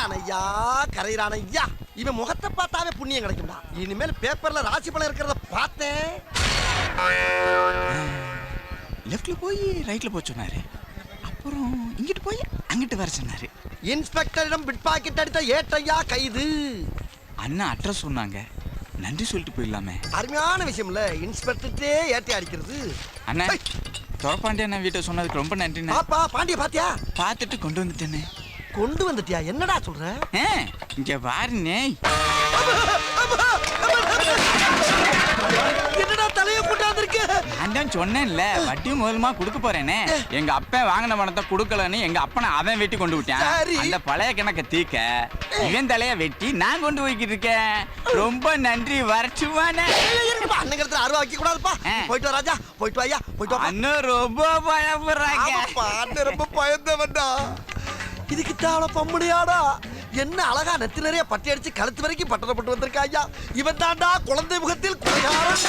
கரையிறானையா கரையிறானையா. இவன் முகத்தை பார்த்தாவே புண்ணியம் கிடைக்கும்டா. இனிமேல் பேப்பர்ல ராசி பலன் இருக்கிறத பார்த்தேன். லெஃப்ட்ல போய் ரைட்ல போய் சொன்னாரு. அப்புறம் இங்கிட்டு போய் அங்கிட்டு வர சொன்னாரு. இன்ஸ்பெக்டரிடம் பிட் பாக்கெட் அடித்த ஏட்டையா கைது. அண்ணா அட்ரஸ் சொன்னாங்க, நன்றி சொல்லிட்டு போயிடலாமே. அருமையான விஷயம்ல, இன்ஸ்பெக்டர்ட்டே ஏட்டை அடிக்கிறது. அண்ணா துறப்பாண்டி அண்ணா வீட்டை சொன்னதுக்கு ரொம்ப நன்றி. பாப்பா பாண்டிய பாத்தியா? பார்த்துட்டு கொண்டு வந்துட்டேனே. கொண்டு வந்துட்டியா? என்னடா சொல்ற? இங்க பாருண்ணே. என்னடா தலைய கொண்டாந்துருக்கு? அண்ணன் சொன்னேன்ல, வட்டி முதலுமா கொடுக்க போறேனே. எங்க அப்பா வாங்கின பணத்தை கொடுக்கலன்னு எங்க அப்பனை அவன் வெட்டி கொண்டு விட்டான். அந்த பழைய கணக்கை தீக்க இவன் தலைய வெட்டி நான் கொண்டு போய்கிட்டு இருக்கேன். ரொம்ப நன்றி. வரச்சுமானே. அண்ணங்கிறதுல அருவா வைக்க கூடாதுப்பா. போயிட்டு வா ராஜா, போயிட்டு வாயா, போயிட்டு வா. அண்ணன் ரொம்ப பயப்படுறாங்க. அண்ணன் ரொம்ப பயந்தவன்டா. இதுக்கு தாவள பம்முடியாடா. என்ன அழகா நெத்தி நிறைய பட்டி அடிச்சு கழுத்து வரைக்கும் பட்டணப்பட்டு வந்திருக்காயா. இவன் தாண்டா குழந்தை முகத்தில் குறையாரன்.